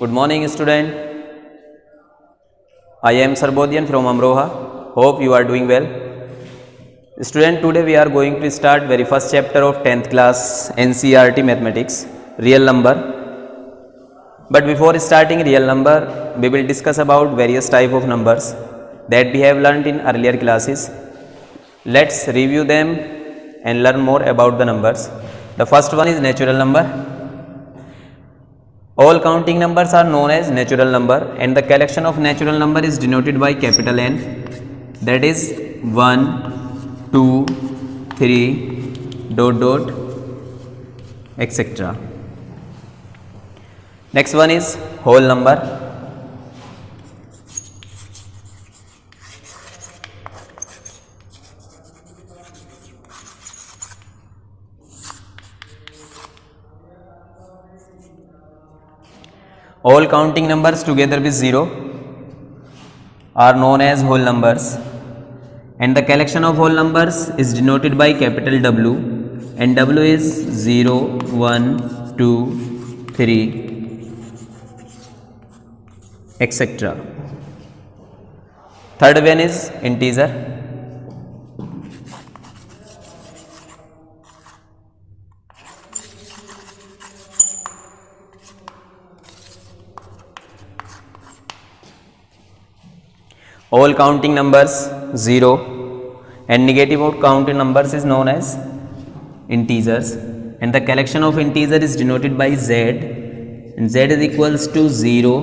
Good morning, student. I am Sarbodian from Amroha. Hope you are doing well. Student, today we are going to start very first chapter of 10th class NCERT Mathematics, real number. But before starting real number, we will discuss about various type of numbers that we have learned in earlier classes. Let's review them and learn more about the numbers. The first one is natural number. All counting numbers are known as natural number, and the collection of natural number is denoted by capital N, that is 1, 2, 3, dot dot, etc. Next one is whole number. All counting numbers together with 0 are known as whole numbers, and the collection of whole numbers is denoted by capital W, and W is 0, 1, 2, 3, etc. Third one is integer. All counting numbers 0 and negative of counting numbers is known as integers, and the collection of integer is denoted by Z, and Z is equals to 0,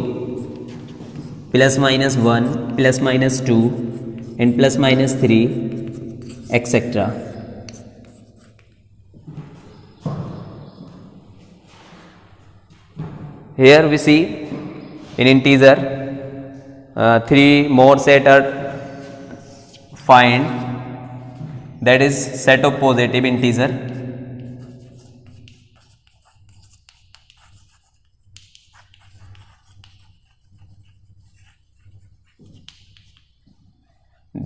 plus minus 1, plus minus 2, and plus minus 3, etc. Here we see in integer 3 more set are find, that is set of positive integer.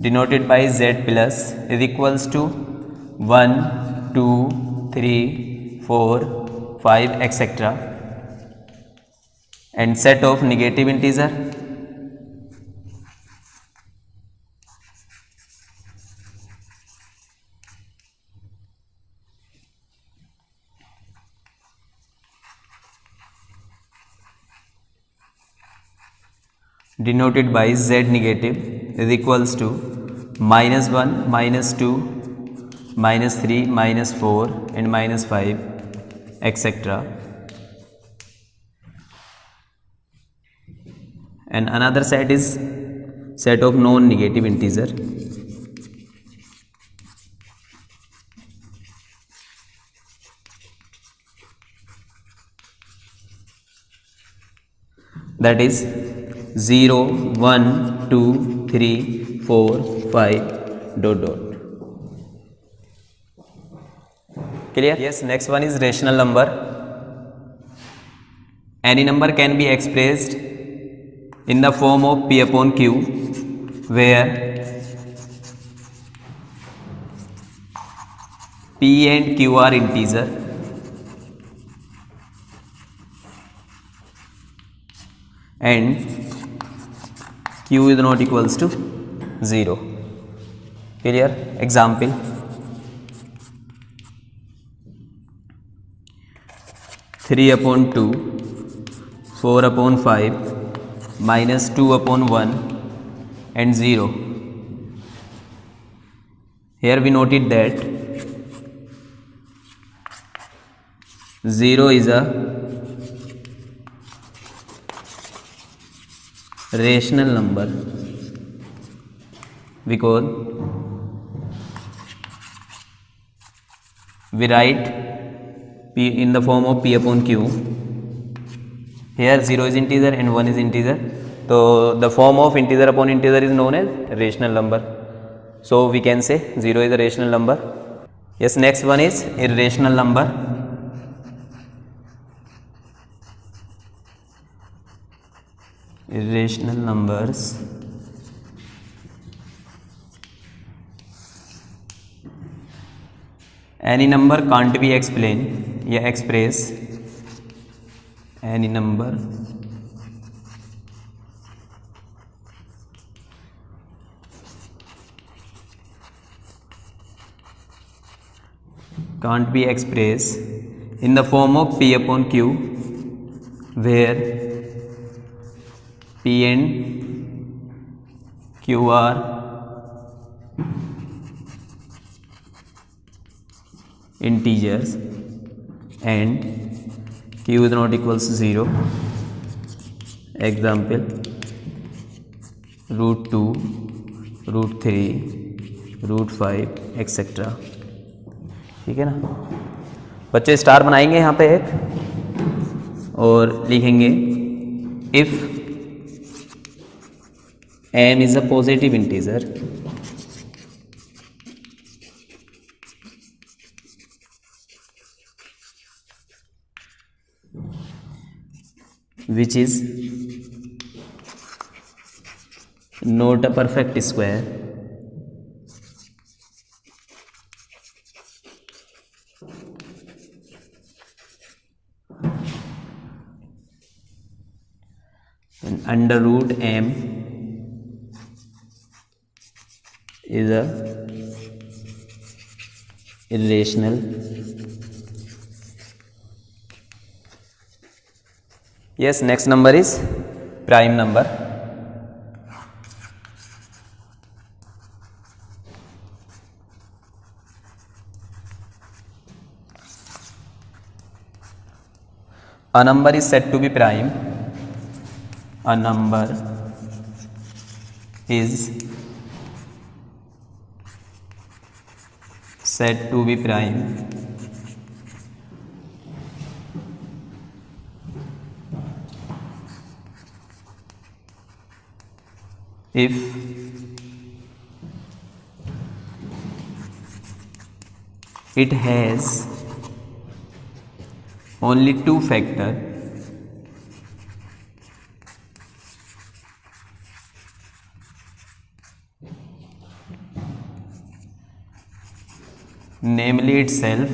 Denoted by Z plus is equals to 1, 2, 3, 4, 5, etc. and set of negative integer denoted by Z negative is equals to minus 1, minus 2, minus 3, minus 4, and minus 5, etc. And another set is set of non-negative integer. That is 0, 1, 2, 3, 4, 5, dot dot. Clear? Yes, next one is rational number. Any number can be expressed in the form of P upon Q, where P and Q are integer and Q is not equals to 0. Clear? Example: 3 upon 2, 4 upon 5, minus 2 upon 1, and 0. Here we noted that 0 is a rational number because we write P in the form of P upon Q. Here 0 is integer and 1 is integer, so the form of integer upon integer is known as rational number. So we can say 0 is a rational number. Yes, next one is irrational number. Irrational numbers any number can't be explained या express any number can't be expressed in the form of P upon Q, where P and Q are integers and Q is not equals to 0. Example, √2, √3, √5 etcetera. ठीक है ना बच्चे. Star बनाएंगे यहाँ पे एक और लिखेंगे if m is a positive integer which is not a perfect square, and under root m is a irrational. Yes, next number is prime number. A number is said to be prime. A number is said to be prime if it has only two factors, namely itself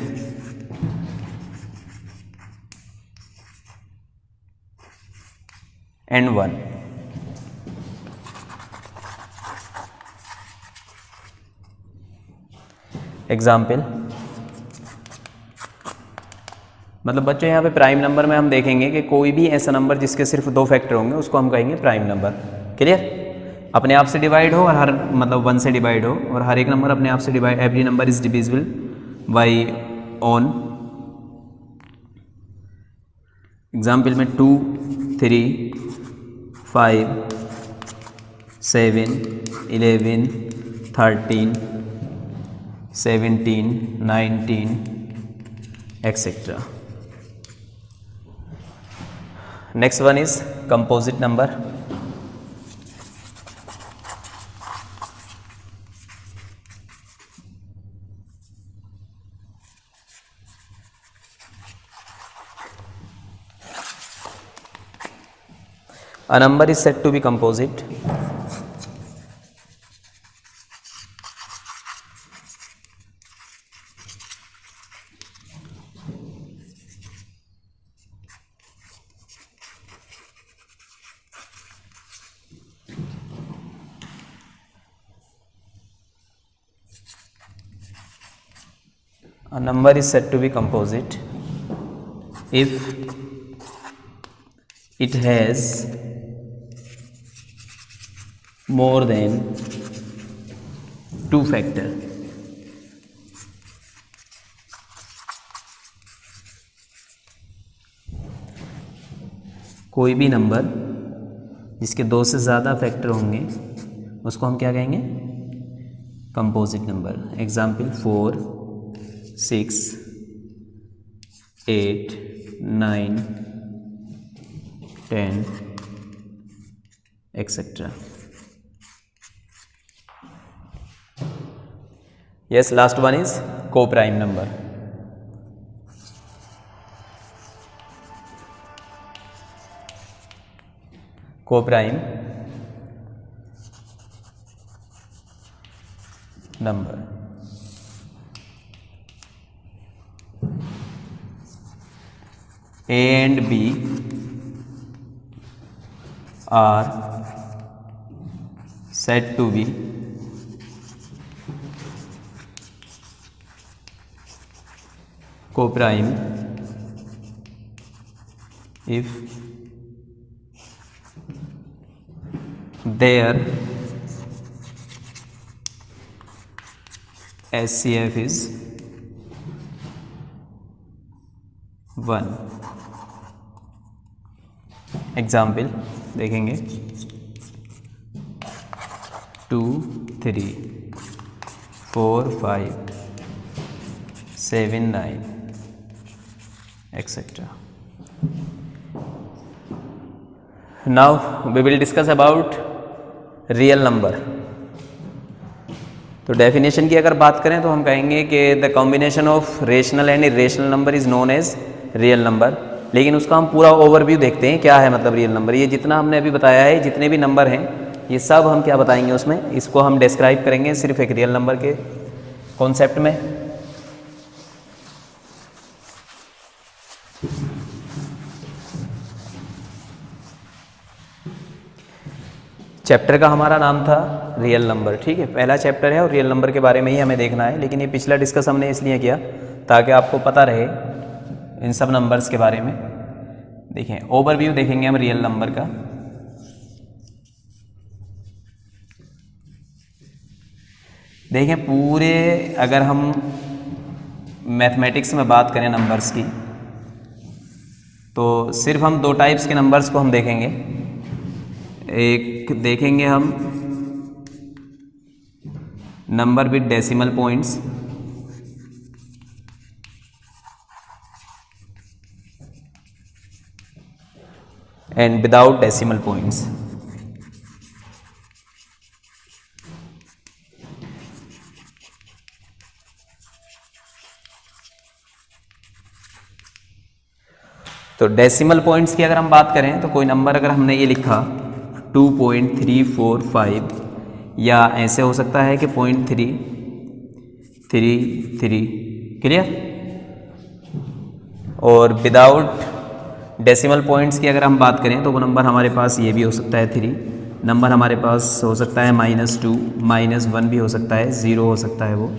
and 1. Example, मतलब बच्चों यहाँ पे prime number में हम देखेंगे कि कोई भी ऐसा नंबर जिसके सिर्फ दो फैक्टर होंगे उसको हम कहेंगे प्राइम नंबर. क्लियर. अपने आप से डिवाइड हो और हर मतलब 1 से डिवाइड हो और हर एक नंबर अपने आप से divide. Every number is divisible by on. Example में 2, 3, 5, 7, 11, 13, 17, 19 etc. Next one is composite number. A number is said to be composite a number is said to be composite if it has more than two factor. कोई भी number जिसके दो से ज़्यादा factor होंगे उसको हम क्या कहेंगे? Composite number. Example 4, 6, 8, 9, 10 etc. Yes, last one is co-prime number. Co-prime number. A and B are said to be coprime if their SCF is 1। Example देखेंगे 2, 3, 4, 5, 7, 9 etc. Now we will discuss about real number। तो definition की अगर बात करें तो हम कहेंगे कि the combination of rational and irrational number is known as real number. लेकिन उसका हम पूरा ओवरव्यू देखते हैं क्या है मतलब रियल नंबर। ये जितना हमने अभी बताया है, जितने भी नंबर हैं, ये सब हम क्या बताएंगे उसमें, इसको हम डिस्क्राइब करेंगे सिर्फ एक रियल नंबर के कॉन्सेप्ट में। चैप्टर का हमारा नाम था रियल नंबर, ठीक है, पहला चैप्टर है और रियल नंबर के बारे में ही हमें देखना है। लेकिन ये पिछला डिस्कस हमने इसलिए किया ताकि आपको पता रहे इन सब नंबर्स के बारे में। देखें ओवरव्यू देखेंगे हम रियल नंबर का। देखें पूरे अगर हम मैथमेटिक्स में बात करें नंबर्स की तो सिर्फ हम दो टाइप्स के नंबर्स को हम देखेंगे। एक देखेंगे हम number with decimal points and without decimal points. तो डेसिमल पॉइंट्स की अगर हम बात करें तो कोई नंबर अगर हमने ये लिखा 2.345 या ऐसे हो सकता है कि 0.333, क्लियर। और विदाउट डेसिमल पॉइंट्स की अगर हम बात करें तो वो नंबर हमारे पास ये भी हो सकता है 3, नंबर हमारे पास हो सकता है -2, -1 भी हो सकता है, 0 हो सकता है वो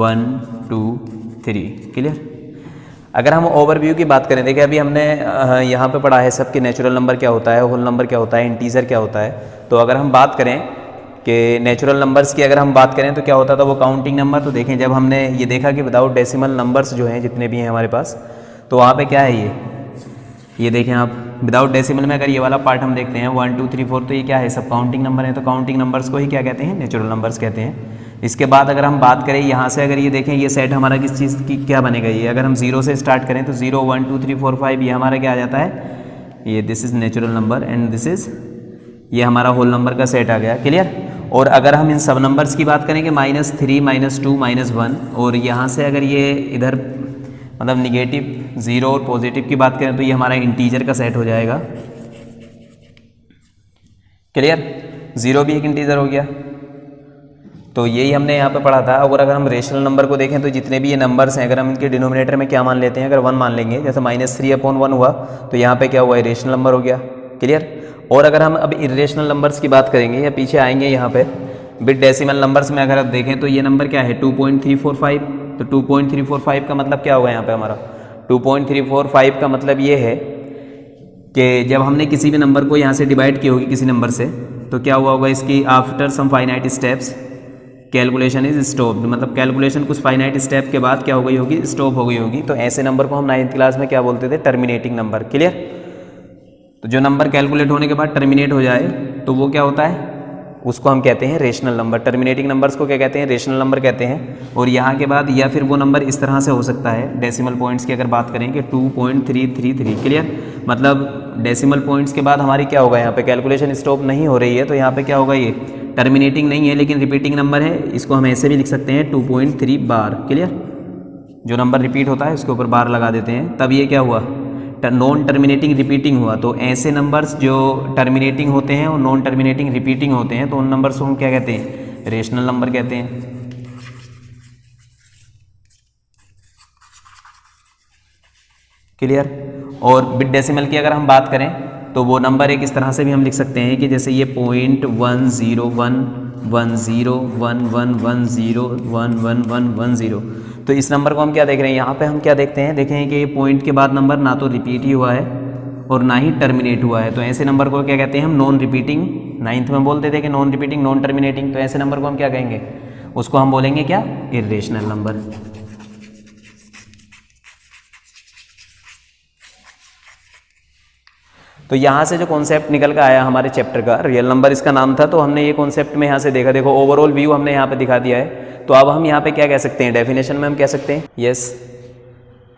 1, 2, 3, क्लियर। अगर हम ओवरव्यू की बात करें, देखिए अभी हमने यहाँ पे पढ़ा है सब कि नेचुरल नंबर क्या होता है, होल नंबर क्या होता है, इंटीजर क्या होता है। तो अगर हम बात करें कि नेचुरल नंबर्स की अगर हम बात करें तो क्या होता था वो काउंटिंग नंबर। तो देखें जब हमने ये देखा कि विदाउट डेसिमल नंबर्स जो हैं जितने भी हैं हमारे पास, तो वहाँ पे क्या है ये देखें आप विदाउट डेसिमल में अगर ये वाला पार्ट हम देखते हैं 1, 2, 3, 4, तो ये क्या है सब काउंटिंग नंबर है। तो काउंटिंग नंबर्स को ही क्या कहते हैं, नेचुरल नंबर्स कहते हैं। इसके बाद अगर हम बात करें यहाँ से, अगर ये देखें ये सेट हमारा किस चीज़ की क्या बनेगा, ये अगर हम 0 से स्टार्ट करें तो 0, 1, 2, 3, 4, 5 ये हमारा क्या आ जाता है, ये this is natural number and this is ये हमारा होल नंबर का सेट आ गया, क्लियर। और अगर हम इन सब नंबर्स की बात करें कि -3, -2, -1 और यहाँ से अगर ये इधर मतलब निगेटिव 0 और पॉजिटिव की बात करें तो ये हमारा इंटीजर का सेट हो जाएगा, क्लियर। 0 भी एक इंटीजर हो गया। तो यही हमने यहाँ पे पढ़ा था। और अगर हम रेशनल नंबर को देखें तो जितने भी ये नंबर्स हैं अगर हम इनके डिनोमिनेटर में क्या मान लेते हैं, अगर 1 मान लेंगे, जैसे -3/1 हुआ तो यहाँ पे क्या हुआ, रेशनल नंबर हो गया, क्लियर। और अगर हम अब इरेशनल नंबर्स की बात करेंगे या पीछे आएंगे यहाँ पे विद डेसिमल नंबर्स में अगर आप देखें तो ये नंबर क्या है 2.345। तो 2.345 का मतलब क्या होगा यहाँ पे हमारा, 2.345 का मतलब ये है कि जब हमने किसी भी नंबर को यहाँ से डिवाइड की होगी किसी नंबर से तो क्या हुआ होगा इसकी after some finite steps calculation is stopped, मतलब कैलकुलेशन कुछ फाइनाइट स्टेप के बाद क्या हो गई होगी, स्टॉप हो गई होगी। तो ऐसे नंबर को हम 9th क्लास में क्या बोलते थे, टर्मिनेटिंग नंबर, क्लियर। तो जो नंबर कैलकुलेट होने के बाद टर्मिनेट हो जाए तो वो क्या होता है, उसको हम कहते हैं रेशनल नंबर। टर्मिनेटिंग नंबर्स को क्या कहते हैं, रेशनल नंबर कहते हैं। और यहाँ के बाद या फिर वो नंबर इस तरह से हो सकता है, डेसिमल पॉइंट्स की अगर बात करें कि 2.333, क्लियर। मतलब डेसिमल पॉइंट्स के बाद हमारी क्या होगा, यहाँ पे कैलकुलेशन स्टॉप नहीं हो रही है तो यहाँ पे क्या होगा, ये टर्मिनेटिंग नहीं है लेकिन रिपीटिंग नंबर है। इसको हम ऐसे भी लिख सकते हैं 2.3 बार, क्लियर। जो नंबर रिपीट होता है उसके ऊपर बार लगा देते हैं, तब ये क्या हुआ, नॉन टर्मिनेटिंग रिपीटिंग हुआ। तो ऐसे नंबर्स जो टर्मिनेटिंग होते हैं और नॉन टर्मिनेटिंग रिपीटिंग होते हैं तो उन नंबर्स को हम क्या कहते हैं, रेशनल नंबर कहते हैं, क्लियर। और बिट डेसिमल की अगर हम बात करें तो वो नंबर एक इस तरह से भी हम लिख सकते हैं कि जैसे ये 0.1011011101110 तो इस नंबर को हम क्या देख रहे हैं, यहाँ पे हम क्या देखते हैं, देखें कि ये पॉइंट के बाद नंबर ना तो रिपीट ही हुआ है और ना ही टर्मिनेट हुआ है, तो ऐसे नंबर को क्या कहते हैं हम, नॉन रिपीटिंग। 9th में बोलते थे कि नॉन रिपीटिंग नॉन टर्मिनेटिंग, तो ऐसे नंबर को हम क्या कहेंगे, उसको हम बोलेंगे क्या, इर्रेशनल नंबर। तो यहाँ से जो कॉन्सेप्ट निकल कर आया हमारे चैप्टर का, रियल नंबर इसका नाम था, तो हमने ये कॉन्सेप्ट में यहाँ से देखा, देखो ओवरऑल व्यू हमने यहाँ पे दिखा दिया है। तो अब हम यहाँ पे क्या कह सकते हैं, डेफिनेशन में हम कह सकते हैं, yes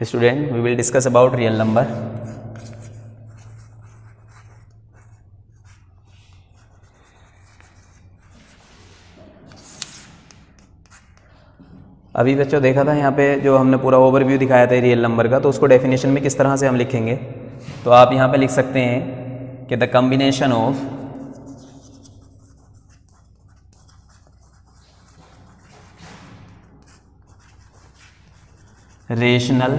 student we will discuss about real number. अभी बच्चों देखा था यहाँ पे जो हमने पूरा ओवरव्यू दिखाया था रियल नंबर का, तो उसको डेफिनेशन में किस तरह से हम लिखेंगे, तो आप यहाँ पे लिख सकते हैं कि the combination of rational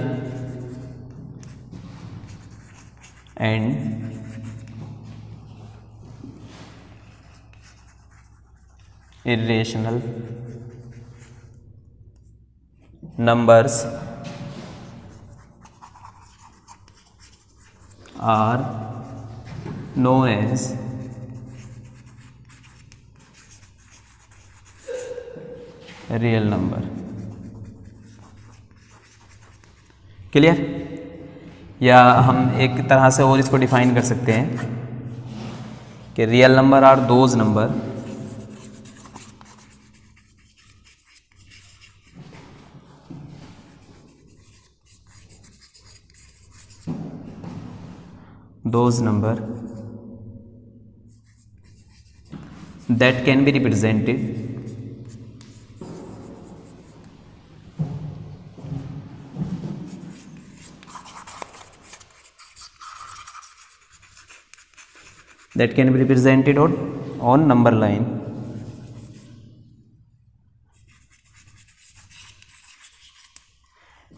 and irrational numbers are known as real number। Clear? या हम एक तरह से और इसको डिफाइन कर सकते हैं कि real number are those number that can be represented on number line।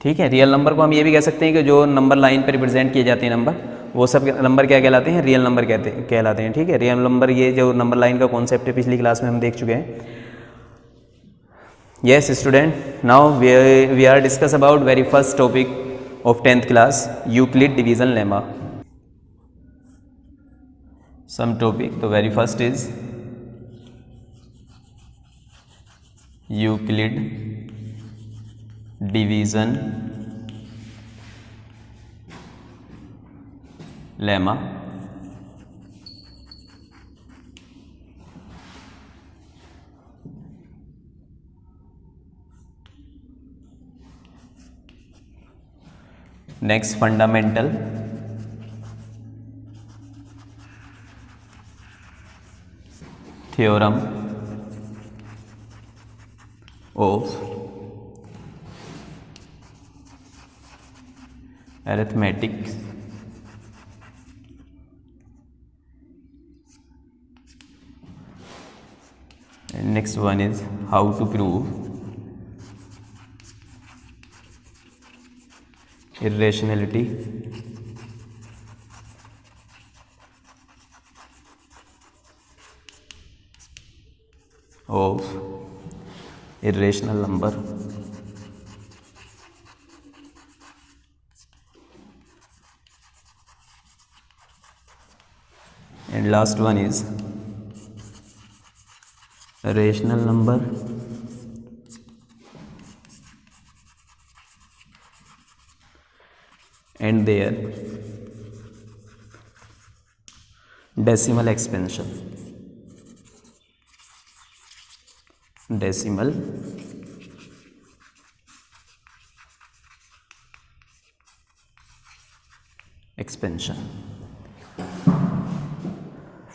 ठीक है, रियल नंबर को हम ये भी कह सकते हैं कि जो नंबर लाइन पर रिप्रेजेंट किए जाते हैं नंबर, वो सब नंबर क्या कहलाते हैं, रियल नंबर कहलाते हैं। ठीक है, रियल नंबर, ये जो नंबर लाइन का कॉन्सेप्ट है पिछली क्लास में हम देख चुके हैं। Yes student, now we are discuss about very first topic of 10th class, Euclid division lemma. Some topic, तो very first is Euclid division lemma. Next fundamental theorem of arithmetic and next one is how to prove irrationality of irrational number। And last one is rational number and their decimal expansion। decimal expansion।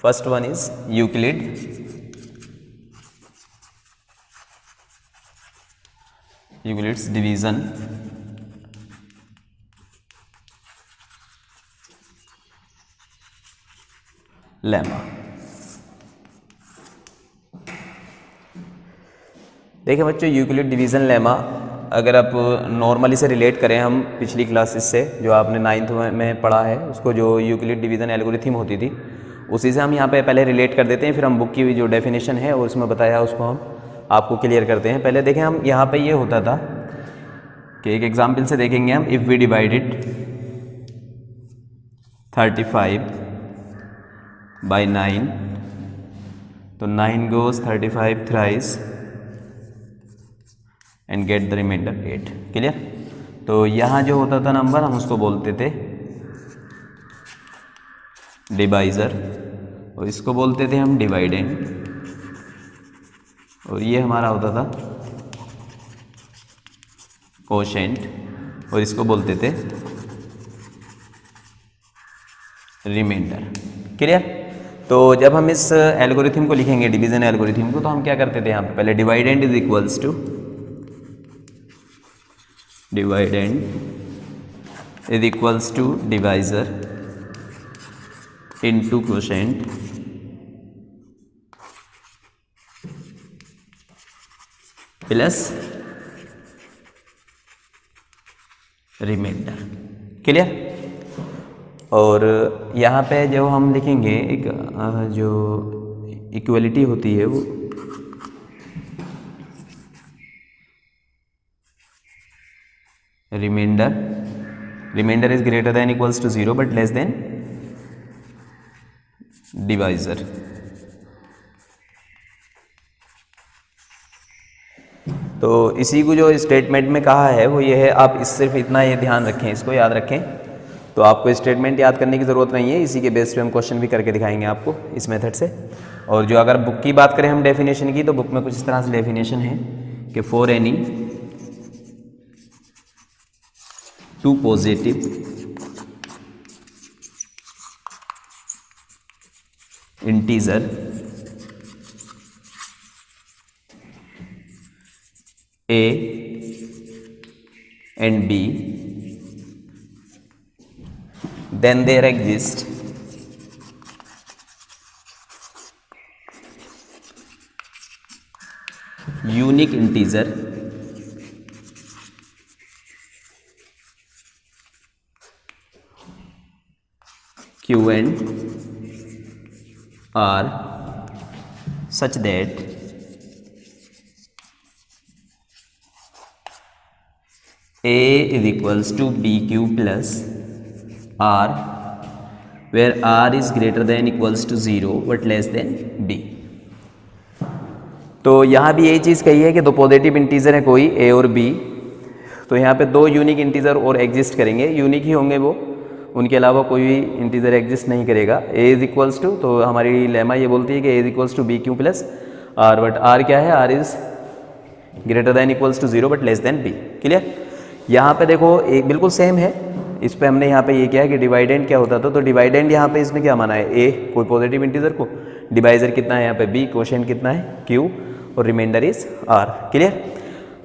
First one is Euclid Euclid's division lemma। देखिए बच्चों, Euclid division lemma अगर आप normally से relate करें हम पिछली classes से, जो आपने 9th में पढ़ा है उसको, जो यूक्लिड डिवीज़न एल्गोरिथम होती थी, उसी से हम यहाँ पे पहले रिलेट कर देते हैं, फिर हम बुक की जो डेफिनेशन है और उसमें बताया उसको हम आपको क्लियर करते हैं। पहले देखें, हम यहाँ पे ये होता था कि एक एग्जाम्पल से देखेंगे हम, इफ़ वी डिवाइडेड 35 बाई 9, तो 9 goes 35 thrice and get the remainder 8। Clear. तो यहाँ जो होता था नंबर, हम उसको बोलते थे डिवाइज़र, और इसको बोलते थे हम डिवाइडेंड, और ये हमारा होता था कोशेंट, और इसको बोलते थे रिमाइंडर। क्लियर। तो जब हम इस एल्गोरिथम को लिखेंगे, डिवीजन एल्गोरिथम को, तो हम क्या करते थे यहाँ पे, पहले dividend is equals to, dividend is equals to divisor into quotient plus remainder. Clear. और यहाँ पे जो हम लिखेंगे एक जो इक्वलिटी होती है वो remainder is greater than equals to 0 but less than divisor. तो इसी को जो स्टेटमेंट में कहा है वो ये है, आप इस सिर्फ इतना ये ध्यान रखें, इसको याद रखें। तो आपको स्टेटमेंट याद करने की ज़रूरत नहीं है, इसी के बेस पे हम क्वेश्चन भी करके दिखाएंगे आपको इस मेथड से। और जो अगर बुक की बात करें हम डेफिनेशन की, तो बुक में कुछ इस तरह से डेफिनेशन है कि for any two positive integer A and B, then there exist unique integer Q and R such that A is equals to BQ plus R, where R is greater than equals to 0 but less than B। तो यहाँ भी यही चीज़ कही है कि दो positive integer है कोई A और B, तो यहाँ पे दो यूनिक इंटीजर और एग्जिस्ट करेंगे, यूनिक ही होंगे वो, उनके अलावा कोई भी इंटीजर एग्जिस्ट नहीं करेगा। A इज इक्वल्स टू, तो हमारी लेमा ये बोलती है कि A is equals to BQ plus R, but R क्या है, R is greater than equals to 0 but less than B। Clear. यहाँ पे देखो एक बिल्कुल सेम है, इस पे हमने यहाँ पे ये किया है कि डिवाइडेंड क्या होता था, तो डिवाइडेंड यहाँ पे इसमें क्या माना है, A कोई पॉजिटिव इंटीजर को, डिवाइजर कितना है यहाँ पे B, कोशेंट कितना है Q, और रिमाइंडर इज R। क्लियर।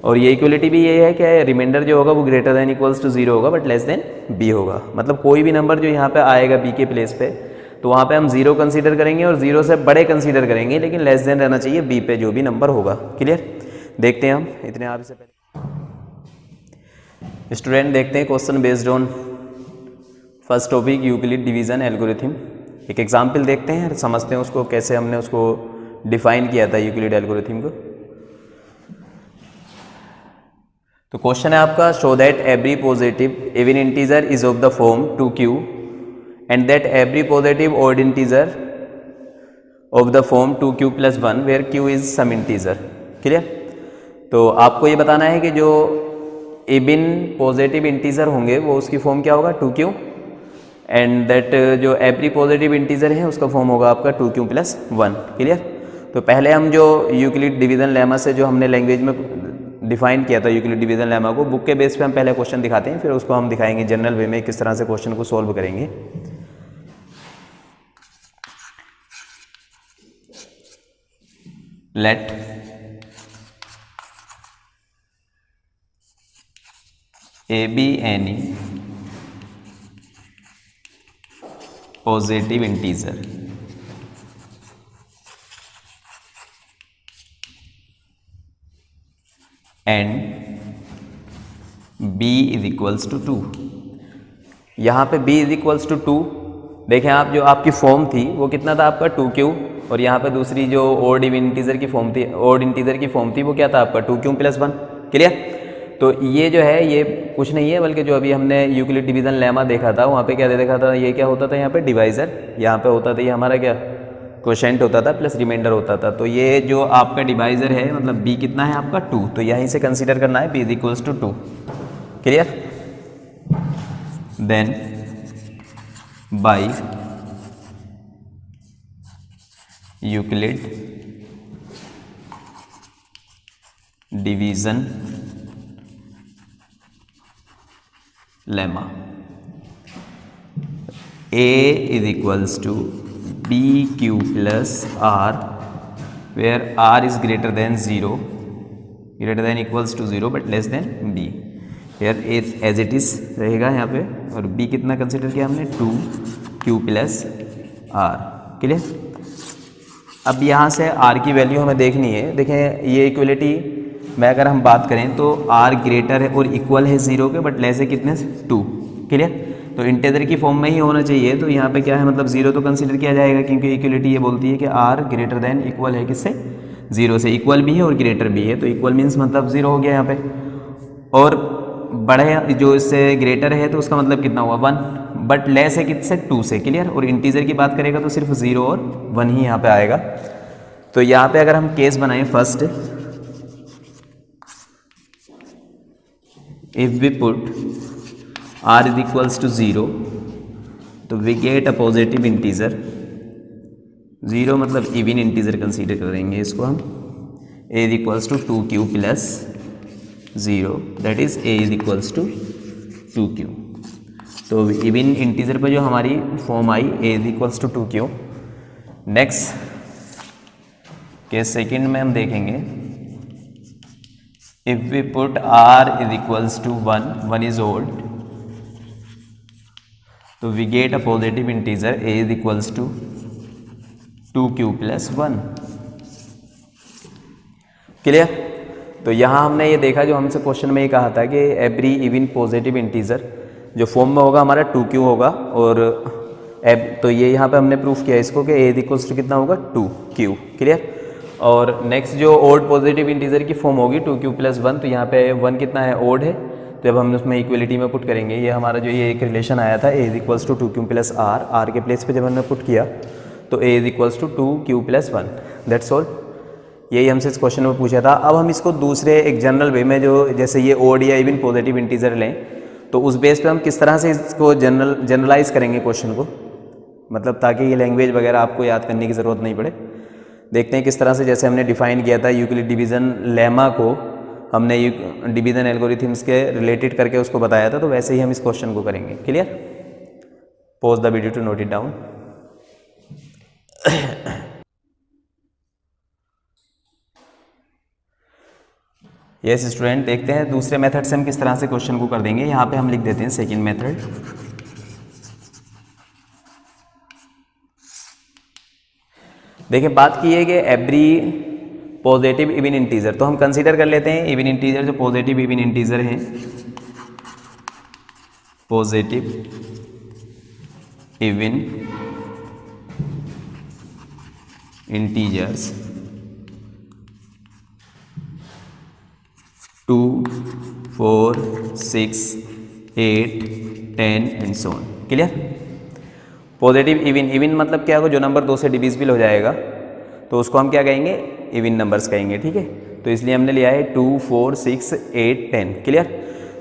और ये इक्वलिटी भी ये है कि रिमाइंडर जो होगा वो ग्रेटर देन इक्वल्स टू 0 होगा बट लेस देन B होगा। मतलब कोई भी नंबर जो यहाँ पे आएगा B के प्लेस पे, तो वहाँ पे हम 0 कंसीडर करेंगे और 0 से बड़े कंसीडर करेंगे, लेकिन लेस देन रहना चाहिए B पे जो भी नंबर होगा। क्लियर। देखते हैं हम इतने आप से पहले स्टूडेंट देखते हैं question based on first topic Euclid division algorithm. एक एग्जांपल देखते हैं, समझते हैं उसको कैसे हमने उसको डिफाइन किया था यूक्लिड एल्गोरिथम को। तो क्वेश्चन है आपका, show that every positive even integer is of the form 2q and that every positive odd integer of the form 2q plus 1 where q is some integer. Clear. तो आपको ये बताना है कि जो इवन पॉजिटिव इंटीजर होंगे वो उसकी फॉर्म क्या होगा, 2q, एंड दैट जो एवरी पॉजिटिव इंटीजर है उसका फॉर्म होगा आपका 2q प्लस 1। क्लियर। तो पहले हम जो यूक्लिड डिवीजन लेमा से जो हमने लैंग्वेज में डिफाइन किया था यूक्लिड डिवीजन लेमा को, बुक के बेस पे हम पहले क्वेश्चन दिखाते हैं, फिर उसको हम दिखाएंगे जनरल वे में किस तरह से क्वेश्चन को सॉल्व करेंगे। Let A be any positive integer and B is equals to 2। यहाँ पे B is equals to 2, देखें आप, जो आपकी फॉर्म थी वो कितना था आपका 2q, और यहाँ पे दूसरी जो ऑड इंटीजर की फॉर्म थी, ऑड इंटीजर की फॉर्म थी वो क्या था आपका 2q प्लस 1। क्लियर। तो ये जो है ये कुछ नहीं है, बल्कि जो अभी हमने यूक्लिड डिवीज़न लेमा देखा था वहाँ पे क्या देखा था, ये क्या होता था यहाँ पे डिवाइज़र, यहाँ पे होता था ये हमारा क्या क्वोशेंट होता था प्लस रिमाइंडर होता था। तो ये जो आपका डिवाइज़र है मतलब b कितना है आपका 2, तो यहीं से कंसीडर करना है b is two 2। Clear? Then by Euclid division lemma a is equals to bq plus r where r is greater than 0, greater than equals to 0 but less than b। here a as it is रहेगा यहाँ पे, और b कितना consider किया हमने 2q plus r। Clear? अब यहाँ से r की वैल्यू हमें देखनी है। देखें ये इक्वलिटी में अगर हम बात करें तो r ग्रेटर है और इक्वल है 0 के बट लेस है कितने से 2। क्लियर? तो इंटीजर की फॉर्म में ही होना चाहिए, तो यहाँ पे क्या है मतलब 0 तो कंसीडर किया जाएगा क्योंकि इक्वलिटी ये बोलती है कि r ग्रेटर देन इक्वल है किससे 0 से, इक्वल भी है और ग्रेटर भी है, तो इक्वल मीन्स मतलब 0 हो गया यहाँ पे, और बड़े जो इससे ग्रेटर है तो उसका मतलब कितना हुआ 1, बट लेस है किससे 2 से। क्लियर? और इंटीजर की बात करेगा तो सिर्फ 0 और 1 ही यहाँ पे आएगा। तो यहाँ पे अगर हम केस बनाएं first, if we put r is equals to 0 तो we get a positive integer, 0 मतलब इवन इंटीजर कंसीडर करेंगे इसको हम, a is equals to 2q plus 0 that is a is equals to 2q। तो इवन इंटीजर पे जो हमारी form I a is equals to 2q। Next case second में हम देखेंगे if we put r is equals to 1, 1 is odd, तो we get a positive integer a is equals to 2q plus 1। Clear? तो यहाँ हमने ये देखा, जो हमसे क्वेश्चन में ये कहा था कि एवरी इवन पॉजिटिव इंटीजर जो फॉर्म में होगा हमारा 2q होगा, और तो ये यहाँ पे हमने प्रूफ किया इसको कि a is equals to कितना होगा 2q। क्लियर? और नेक्स्ट जो ओड पॉजिटिव इंटीजर की फॉर्म होगी 2q plus 1, तो यहाँ पे 1 कितना है ओड है, तो जब हम उसमें इक्वलिटी में पुट करेंगे, ये हमारा जो ये एक रिलेशन आया था a is equals to 2q plus r के प्लेस पे जब हमने पुट किया तो a is equals to 2q plus 1, that's all. यही हमसे इस क्वेश्चन में पूछा था। अब हम इसको दूसरे एक जनरल वे में, जो जैसे ये ओड या इवन पॉजिटिव इंटीजर लें, तो उस बेस पे हम किस तरह से इसको जनरलाइज करेंगे क्वेश्चन को, मतलब ताकि ये लैंग्वेज वगैरह आपको याद करने की ज़रूरत नहीं पड़े। देखते हैं किस तरह से, जैसे हमने डिफाइन किया था यूक्लिड डिवीज़न लेमा को, हमने डिवीज़न एल्गोरिथम्स के रिलेटेड करके उसको बताया था, तो वैसे ही हम इस क्वेश्चन को करेंगे। Clear? Pause the video to note it down. Yes student, देखते हैं दूसरे मेथड से हम किस तरह से क्वेश्चन को कर देंगे। यहाँ पे हम लिख देते हैं सेकेंड मेथड। देखिए बात की है कि एवरी पॉजिटिव इवन इंटीजर, तो हम कंसीडर कर लेते हैं इवन इंटीजर, जो पॉजिटिव इवन इंटीजर हैं, positive even integers 2, 4, 6, 8, 10 and so on. Clear? Positive even मतलब क्या होगा, जो नंबर 2 से डिविजिबल हो जाएगा तो उसको हम क्या कहेंगे, इवन नंबर्स कहेंगे। ठीक है? तो इसलिए हमने लिया है 2, 4, 6, 8, 10। क्लियर?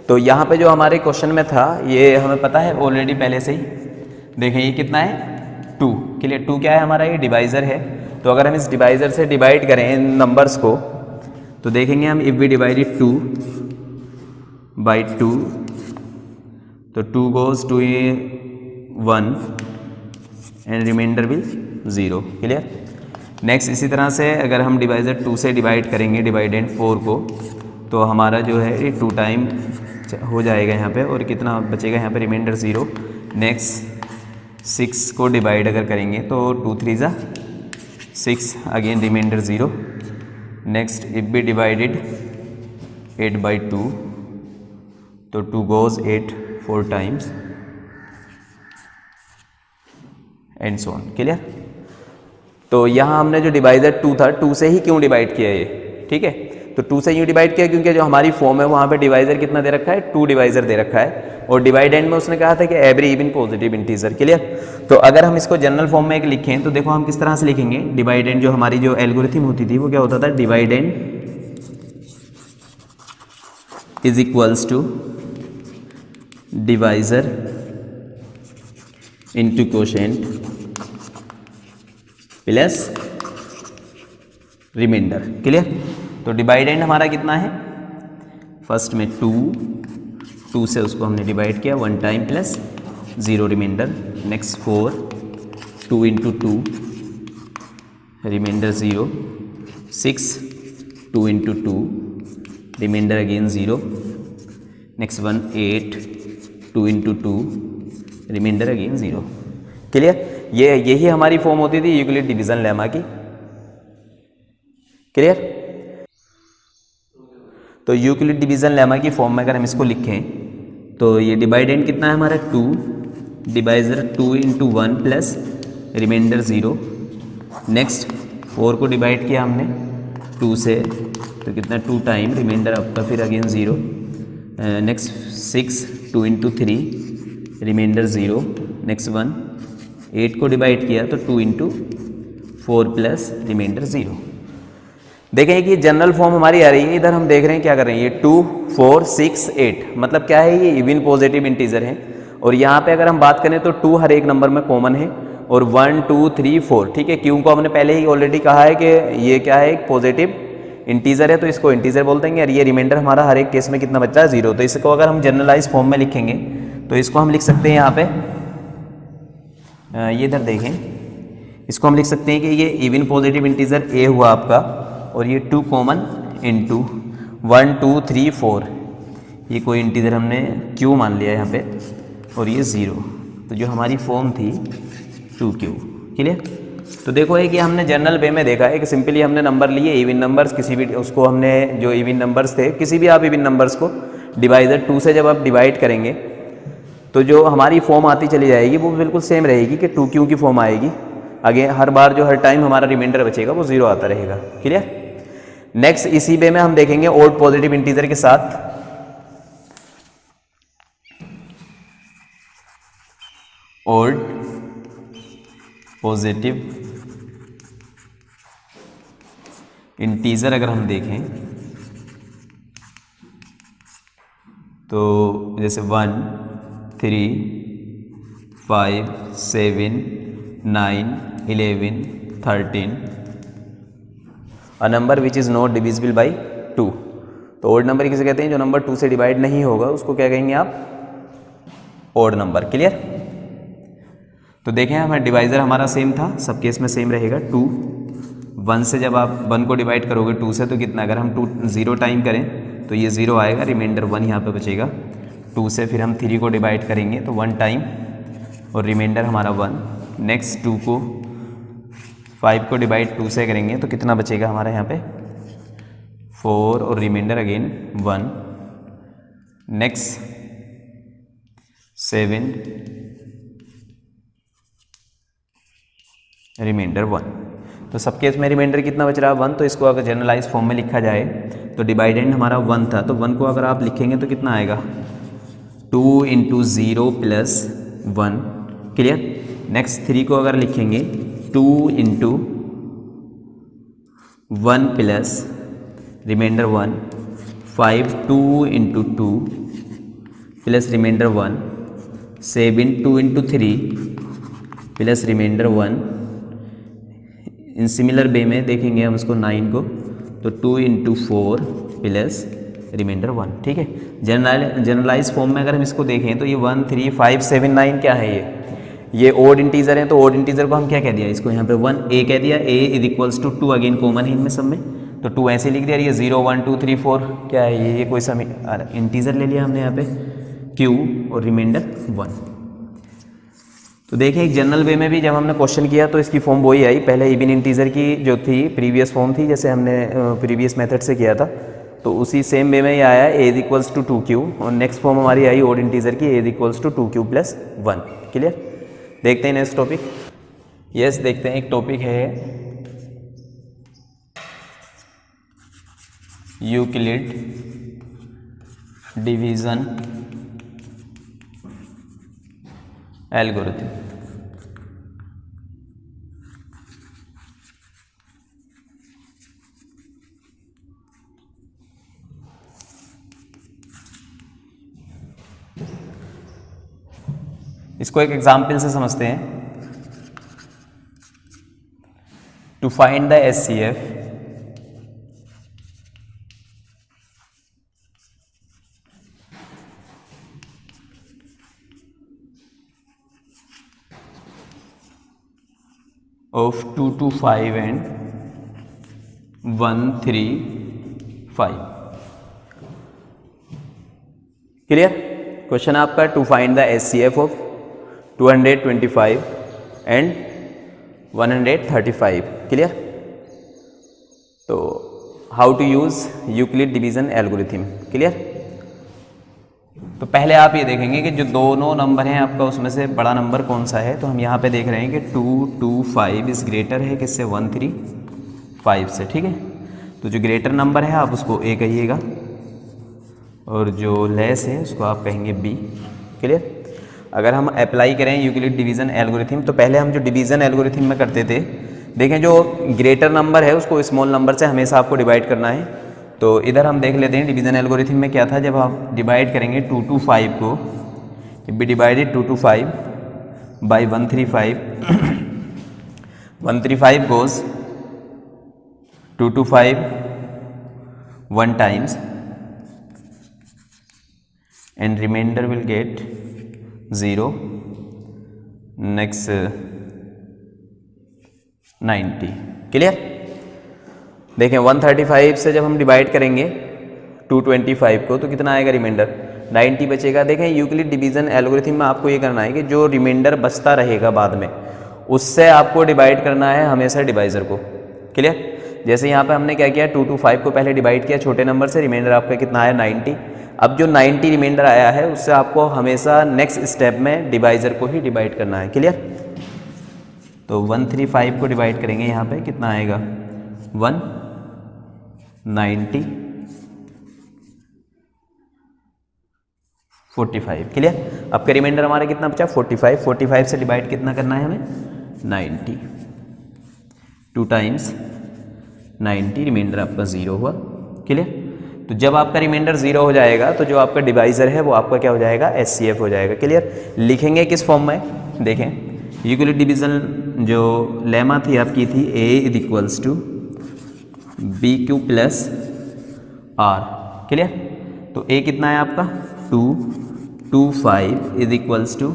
तो यहाँ पे जो हमारे क्वेश्चन में था ये हमें पता है ऑलरेडी पहले से ही। देखें ये कितना है 2। क्लियर? 2 क्या है हमारा, ये डिवाइज़र है। तो अगर हम इस डिवाइज़र से डिवाइड करें इन नंबर्स को तो देखेंगे हम, इफ़ वी डिवाइडेड 2 बाई 2 तो 2 goes to 1 and remainder will 0। Clear? Next इसी तरह से अगर हम डिवाइज़र 2 से डिवाइड करेंगे डिवाइडेंड 4 को, तो हमारा जो है ये 2 टाइम हो जाएगा यहाँ पे, और कितना बचेगा यहाँ पे, रिमाइंडर 0। नेक्स्ट 6 को डिवाइड अगर करेंगे तो 2 3 ज़ा 6, again remainder 0। Next if be divided 8 by 2 तो 2 goes 8 4 times and so on. Clear? तो यहाँ हमने जो डिवाइज़र 2 था, 2 से ही क्यों डिवाइड किया ये, ठीक है? तो 2 से यूँ डिवाइड किया क्योंकि जो हमारी फॉर्म है वहाँ पे डिवाइजर कितना दे रखा है, 2 डिवाइजर दे रखा है, और डिवाइड एंड में उसने कहा था कि every even positive integer. Clear. तो अगर हम इसको जनरल फॉर्म में एक लिखें तो देखो हम किस तरह से लिखेंगे। डिवाइड एंड जो हमारी जो एल्गोरिथम होती थी वो क्या होता था, dividend is equals to divisor into quotient plus remainder. Clear. तो डिवाइड एंड हमारा कितना है, फर्स्ट में 2 से उसको हमने डिवाइड किया 1 time plus 0 remainder, next 4, 2 into 2 remainder 0, 6, 2 into 2 remainder again 0, next 1, 8, 2 into 2 remainder again 0। Clear. यही हमारी फॉर्म होती थी यूक्लिड डिवीजन लेमा की। क्लियर। तो यूक्लिड डिवीजन लेमा की फॉर्म में अगर हम इसको लिखें तो ये डिवाइड एंड कितना है हमारा 2, divisor 2 into 1 plus remainder 0, next 4 को डिवाइड किया हमने 2 से तो कितना 2 टाइम रिमाइंडर आपका फिर again 0, next 6, 2 into 3 remainder 0, next 1, 8 को डिवाइड किया तो 2 इंटू 4 प्लस रिमाइंडर 0। देखें कि जनरल फॉर्म हमारी आ रही है, इधर हम देख रहे हैं क्या कर रहे हैं, ये 2, 4, 6, 8 मतलब क्या है, ये इवन पॉजिटिव इंटीजर है। और यहाँ पे अगर हम बात करें तो 2 हर एक नंबर में कॉमन है और 1, 2, 3, 4। ठीक है। क्यों को हमने पहले ही ऑलरेडी कहा है कि ये क्या है, एक पॉजिटिव इंटीजर है तो इसको इंटीजर बोलते हैं। और ये रिमाइंडर हमारा हर एक केस में कितना बच रहा है, 0। तो इसको अगर हम जनरलाइज फॉर्म में लिखेंगे तो इसको हम लिख सकते हैं यहाँ पे, ये इधर देखें, इसको हम लिख सकते हैं कि ये इवन पॉजिटिव इंटीजर ए हुआ आपका और ये 2 कॉमन इंटू 1, 2, 3, 4, ये कोई इंटीजर हमने क्यू मान लिया यहाँ पे और ये 0। तो जो हमारी फॉर्म थी 2Q। क्लियर। तो देखो है कि हमने जनरल वे में देखा है कि सिंपली हमने नंबर लिए इवन नंबर्स, किसी भी उसको हमने जो इवन नंबर्स थे किसी भी आप इवन नंबर्स को डिवाइजर 2 से जब आप डिवाइड करेंगे तो जो हमारी फॉर्म आती चली जाएगी वो बिल्कुल सेम रहेगी कि 2Q की फॉर्म आएगी। आगे हर बार जो हर टाइम हमारा रिमाइंडर बचेगा वो 0 आता रहेगा। क्लियर। नेक्स्ट इसी वे में हम देखेंगे ओड पॉजिटिव इंटीजर के साथ। ओड पॉजिटिव इंटीजर अगर हम देखें तो जैसे 1, 3, 5, 7, 9, 11, 13, a number which is not divisible by 2। तो ओड नंबर किसे कहते हैं, जो नंबर 2 से डिवाइड नहीं होगा उसको क्या कहेंगे आप, ओड नंबर। क्लियर। तो देखें हमारा डिवाइजर हमारा सेम था, सब केस में सेम रहेगा 2। 1 से जब आप 1 को डिवाइड करोगे 2 से तो कितना, अगर हम 0 टाइम करें तो ये 0 आएगा, रिमाइंडर 1 यहाँ पे बचेगा। 2 से फिर हम 3 को डिवाइड करेंगे तो 1 टाइम और रिमाइंडर हमारा 1। नेक्स्ट 2 को 5 को डिवाइड 2 से करेंगे तो कितना बचेगा हमारे यहाँ पे 4 और रिमाइंडर अगेन 1। Next 7 reminder 1। तो सब केस में रिमाइंडर कितना बच रहा है 1। तो इसको अगर जनरलाइज फॉर्म में लिखा जाए तो डिवाइडेंड हमारा 1 था तो 1 को अगर आप लिखेंगे तो कितना आएगा 2 इंटू 0 प्लस 1। क्लियर। नेक्स्ट 3 को अगर लिखेंगे 2 into 1 plus remainder 1। 5 2 into 2 plus remainder 1। 7 2 into 3 plus remainder 1। In similar way में देखेंगे हम उसको 9 को तो 2 इंटू 4 प्लस रिमाइंडर 1। ठीक है। जनरलाइज फॉर्म में अगर हम इसको देखें तो ये 1 3 5 7 9 क्या है, ये ओड इंटीजर है। तो ओड इंटीजर को हम क्या कह दिया, इसको यहाँ पे 1 a कह दिया। a is equals to 2 again common है इनमें सब में तो 2 ऐसे लिख दिया। ये 0 1 2 3 4 क्या है, ये कोई सा इंटीजर ले लिया हमने यहाँ पे q और रिमाइंडर 1। तो देखिए एक जनरल वे में भी जब हमने क्वेश्चन किया तो इसकी फॉर्म वही आई। पहले इवन इंटीजर की जो थी प्रीवियस फॉर्म थी जैसे हमने प्रीवियस मेथड से किया था तो उसी सेम वे में ही आया a is equals to 2q और नेक्स्ट फॉर्म हमारी आई ओड इंटीजर की a is equals to 2q plus 1। Clear. देखते हैं नेक्स्ट टॉपिक। यस देखते हैं एक टॉपिक है यूक्लिड डिवीजन एल्गोरिथम। इसको एक एग्जाम्पल से समझते हैं। To find the HCF of 225 and 135। Clear? Question आपका to find the HCF of 225 and 135। Clear? तो how to use Euclid division algorithm. Clear? तो पहले आप ये देखेंगे कि जो दोनों नंबर हैं आपका उसमें से बड़ा नंबर कौन सा है। तो हम यहाँ पे देख रहे हैं कि 225 इस ग्रेटर है किससे, 135 से। ठीक है, तो जो ग्रेटर नंबर है आप उसको ए कहिएगा और जो लेस है उसको आप कहेंगे बी। क्लियर? अगर हम अप्लाई करें यूक्लिड डिवीजन एल्गोरिथम, तो पहले हम जो डिवीजन एल्गोरिथम में करते थे, देखें जो ग्रेटर नंबर है उसको स्मॉल नंबर से हमेशा आपको डिवाइड करना है। तो इधर हम देख लेते हैं डिवीजन एल्गोरिथम में क्या था। जब आप डिवाइड करेंगे 225 को, be divided 225 by 135, 135 goes 225 1 times and remainder will get 0, next 90। Clear? देखें 135 से जब हम डिवाइड करेंगे 225 को तो कितना आएगा रिमाइंडर, 90 बचेगा। देखें यूक्लिड डिवीजन एल्गोरिथम में आपको ये करना है कि जो रिमाइंडर बचता रहेगा बाद में उससे आपको डिवाइड करना है हमेशा डिवाइजर को। क्लियर? जैसे यहाँ पे हमने क्या किया, 225 को पहले डिवाइड किया छोटे नंबर से, रिमाइंडर आपका कितना आया 90। अब जो 90 रिमाइंडर आया है उससे आपको हमेशा नेक्स्ट स्टेप में डिवाइजर को ही डिवाइड करना है। क्लियर? तो 135 को डिवाइड करेंगे यहाँ पे कितना आएगा 190 45। क्लियर? अब का रिमाइंडर हमारा कितना बचा 45। 45 से डिवाइड कितना करना है हमें 90, 2 times 90, रिमाइंडर आपका 0 हुआ। क्लियर? तो जब आपका रिमाइंडर 0 हो जाएगा तो जो आपका डिवाइजर है वो आपका क्या हो जाएगा, एचसीएफ हो जाएगा। क्लियर? लिखेंगे किस फॉर्म में, देखें यूक्लिड डिवीजन जो लेमा थी आपकी थी a is equals to b q plus r. Clear? तो ए कितना है आपका 225 is equals to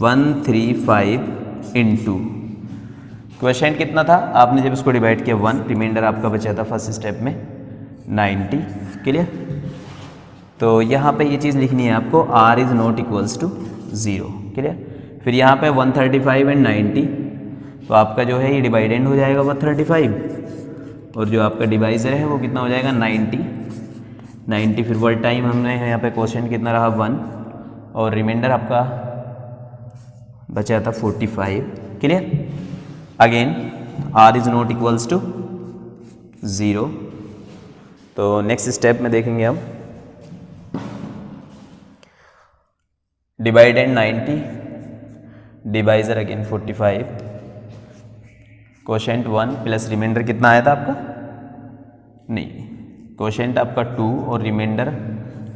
135 into, question कितना था, आपने जब इसको डिवाइड किया 1, रिमाइंडर आपका बचा था फर्स्ट स्टेप में 90। क्लियर? तो यहाँ पे ये चीज़ लिखनी है आपको, r is not equals to 0। Clear? फिर यहाँ पे 135 एंड 90, तो आपका जो है ये डिवाइडेंड हो जाएगा 135 और जो आपका डिवाइजर है वो कितना हो जाएगा 90। फिर वर्ड टाइम हमने यहाँ पे क्वेश्चन कितना रहा 1 और रिमाइंडर आपका बचा था 45। Clear? Again r is not equals to 0। तो नेक्स्ट स्टेप में देखेंगे हम, dividend 90, divisor again 45, quotient 1 plus remainder कितना आया था आपका, नहीं क्वोशेंट आपका 2 और रिमाइंडर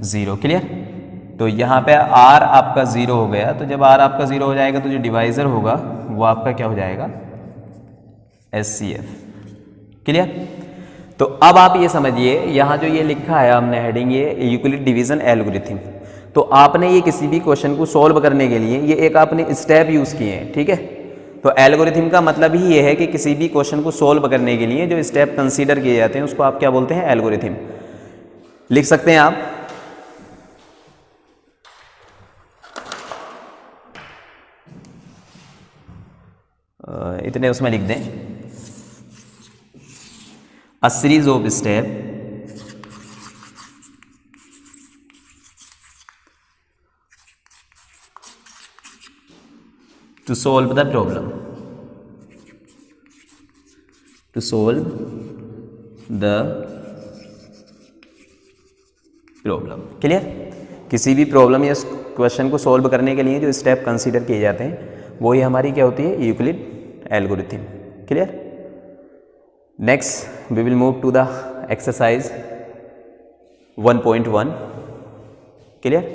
0। क्लियर? तो यहाँ पे r आपका 0 हो गया, तो जब r आपका 0 हो जाएगा तो जो डिवाइजर होगा वो आपका क्या हो जाएगा, एचसीएफ। क्लियर? तो अब आप ये समझिए यहाँ जो ये लिखा है हमने हेडिंग, ये यूक्लिड डिवीजन एल्गोरिथम, तो आपने ये किसी भी क्वेश्चन को सॉल्व करने के लिए ये एक आपने स्टेप यूज़ किए हैं। ठीक है? तो एल्गोरिथम का मतलब ही ये है कि किसी भी क्वेश्चन को सॉल्व करने के लिए जो स्टेप कंसीडर किए जाते हैं उसको आप क्या बोलते हैं, एल्गोरिथम। लिख सकते हैं आप, इतने उसमें लिख दें, a series of steps to solve the problem, to solve the problem. Clear? किसी भी प्रॉब्लम या क्वेश्चन को सॉल्व करने के लिए जो स्टेप कंसीडर किए जाते हैं वही हमारी क्या होती है? Euclid algorithm. Clear? Next we will move to the exercise 1.1। Clear?